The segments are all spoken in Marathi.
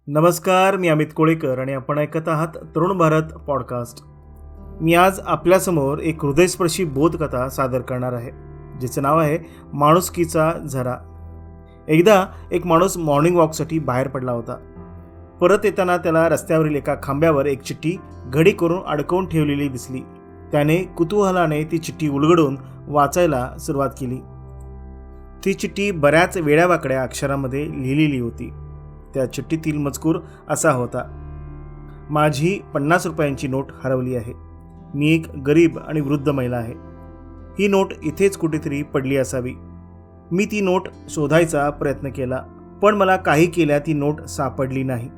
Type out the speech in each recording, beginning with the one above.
नमस्कार, मी अमित कोळेकर आणि आपण ऐकत आहात तरुण भारत पॉडकास्ट. मी आज आपल्यासमोर एक हृदयस्पर्शी बोधकथा सादर करणार आहे, जिचं नाव आहे माणुसकीचा झरा. एकदा एक माणूस मॉर्निंग वॉकसाठी बाहेर पडला होता. परत येताना त्याला रस्त्यावरील एका खांब्यावर एक चिठ्ठी घडी करून अडकवून ठेवलेली दिसली. त्याने कुतूहलाने ती चिठ्ठी उलगडून वाचायला सुरुवात केली. ती चिठ्ठी बऱ्याच वेड्यावाकड्या अक्षरामध्ये लिहिलेली होती. त्या चिठ्ठीतील मजकूर असा होता: माझी 50 रुपयांची नोट हरवली आहे. मी एक गरीब आणि वृद्ध महिला आहे. ही नोट इथेच कुठेतरी पडली असावी. मी ती नोट शोधायचा प्रयत्न केला, पण मला काही केल्या ती नोट सापडली नाही.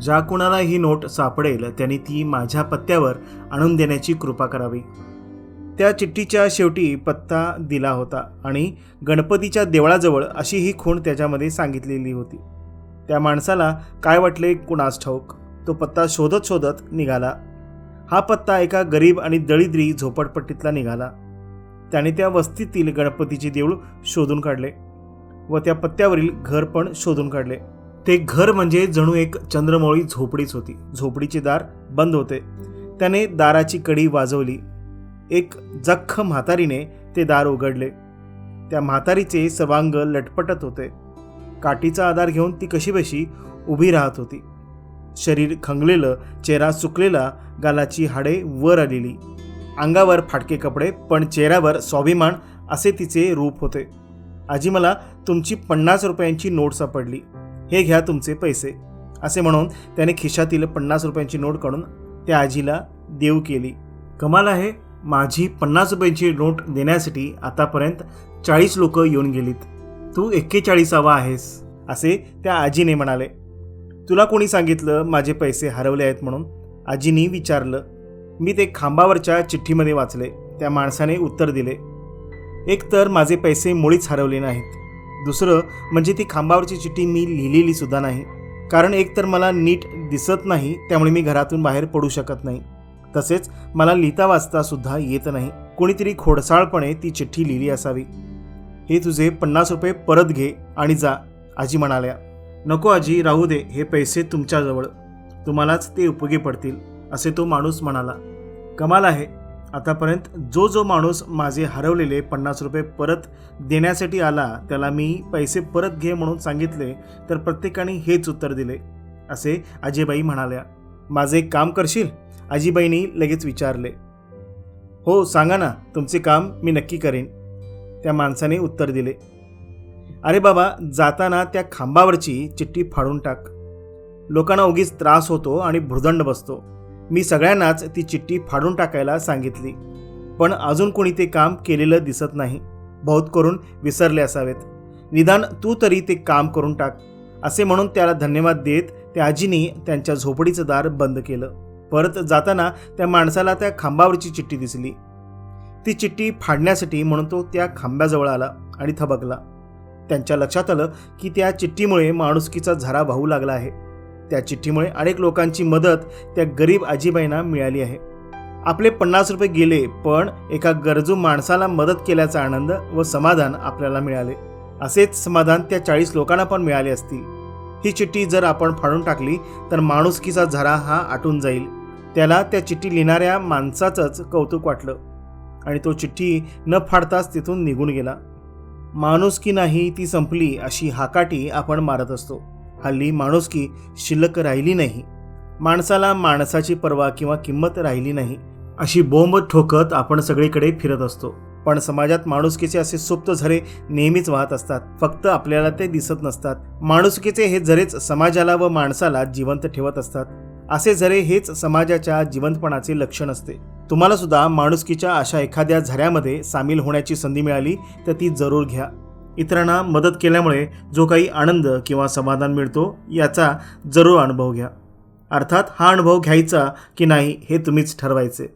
ज्या कोणाला ही नोट सापडेल त्यांनी ती माझ्या पत्त्यावर आणून देण्याची कृपा करावी. त्या चिठ्ठीच्या शेवटी पत्ता दिला होता आणि गणपतीच्या देवळाजवळ अशी ही खूण त्याच्यामध्ये सांगितलेली होती. त्या माणसाला काय वाटले कुणास ठाऊक, तो पत्ता शोधत शोधत निघाला. हा पत्ता एका गरीब आणि दळिद्री झोपडपट्टीतला निघाला. त्याने त्या वस्तीतील गणपतीचे देऊळ शोधून काढले व त्या पत्त्यावरील घर पण शोधून काढले. ते घर म्हणजे जणू एक चंद्रमौळी झोपडीच होती. झोपडीचे दार बंद होते. त्याने दाराची कडी वाजवली. एक जख्ख म्हातारीने ते दार उघडले. त्या म्हातारीचे सर्वांग लटपटत होते. काठीचा आधार घेऊन ती कशीबशी उभी राहत होती. शरीर खंगलेलं, चेहरा सुकलेला, गालाची हाडे वर आलेली, अंगावर फाटके कपडे, पण चेहऱ्यावर स्वाभिमान असे तिचे रूप होते. आजी, मला तुमची 50 रुपयांची नोट सापडली. हे घ्या तुमचे पैसे, असे म्हणून त्याने खिशातील 50 रुपयांची नोट काढून त्या आजीला देऊ केली. कमाल आहे, माझी 50 रुपयांची नोट देण्यासाठी आतापर्यंत 40 लोक येऊन गेलीत. तू 41वा आहेस, असे त्या आजीने म्हणाले. तुला कोणी सांगितलं माझे पैसे हरवले आहेत म्हणून? आजीनी विचारलं. मी ते खांबावरच्या चिठ्ठीमध्ये वाचले, त्या माणसाने उत्तर दिले. एक तर माझे पैसे मुळीच हरवले नाहीत. दुसरं म्हणजे ती खांबावरची चिठ्ठी मी लिहिलेली सुद्धा नाही. कारण एक तर मला नीट दिसत नाही, त्यामुळे मी घरातून बाहेर पडू शकत नाही. तसेच मला लिहिता वाचता सुद्धा येत नाही. कोणीतरी खोडसाळपणे ती चिठ्ठी लिहिली असावी. हे तुझे 50 रुपये परत घे आणि जा, आजी म्हणाल्या. नको आजी, राहू दे, हे पैसे तुमच्याजवळ, तुम्हालाच ते उपयोगी पडतील, असे तो माणूस म्हणाला. कमाल आहे, आतापर्यंत जो माणूस माझे हरवलेले 50 रुपये परत देण्यासाठी आला त्याला मी पैसे परत घे म्हणून सांगितले, तर प्रत्येकाने हेच उत्तर दिले, असे आजीबाई म्हणाल्या. माझे एक काम करशील? आजीबाईंनी लगेच विचारले. हो, सांगा ना, तुमचे काम मी नक्की करेन, त्या माणसाने उत्तर दिले. अरे बाबा, जाताना त्या खांबावरची चिठ्ठी फाडून टाक. लोकांना उगीच त्रास होतो आणि भुर्दंड बसतो. मी सगळ्यांनाच ती चिठ्ठी फाडून टाकायला सांगितली, पण अजून कोणी ते काम केलेलं दिसत नाही. बहुत करून विसरले असावेत. निदान तू तरी ते काम करून टाक, असे म्हणून त्याला धन्यवाद देत त्या आजीनी त्यांच्या झोपडीचं दार बंद केलं. परत जाताना त्या माणसाला त्या खांबावरची चिठ्ठी दिसली. ती चिठ्ठी फाडण्यासाठी म्हणून तो त्या खांब्याजवळ आला आणि थबकला. त्यांच्या लक्षात आलं की त्या चिठ्ठीमुळे माणुसकीचा झरा वाहू लागला आहे. त्या चिठ्ठीमुळे अनेक लोकांची मदत त्या गरीब आजीबाईंना मिळाली आहे. आपले 50 रुपये गेले, पण एका गरजू माणसाला मदत केल्याचा आनंद व समाधान आपल्याला मिळाले. असेच समाधान त्या 40 लोकांना पण मिळाले असतील. ही चिठ्ठी जर आपण फाडून टाकली तर माणुसकीचा झरा हा आटून जाईल. त्याला त्या चिठ्ठी लिहिणाऱ्या माणसाचंच कौतुक वाटलं आणि तो चिठ्ठी न फाडताच तिथून निघून गेला. माणुसकी नाही, ती संपली, अशी हाकाटी आपण मारत असतो. हल्ली माणुसकी शिल्लक राहिली नाही. माणसाला माणसाची पर्वा किंवा किंमत राहिली नाही, अशी बोंब ठोकत आपण सगळीकडे फिरत असतो. पण समाजात माणुसकीचे असे सुप्त झरे नेहमीच वाहत असतात, फक्त आपल्याला ते दिसत नसतात. माणुसकीचे हे झरेच समाजाला व माणसाला जिवंत ठेवत असतात. असे झरे हेच समाजाच्या जिवंतपणाचे लक्षण असते. तुम्हाला सुद्धा माणुसकीच्या अशा एखाद्या झऱ्यामध्ये सामील होण्याची संधी मिळाली तर ती जरूर घ्या. इतरांना मदत केल्यामुळे जो काही आनंद किंवा समाधान मिळतो याचा जरूर अनुभव घ्या. अर्थात हा अनुभव घ्यायचा की नाही हे तुम्हीच ठरवायचे.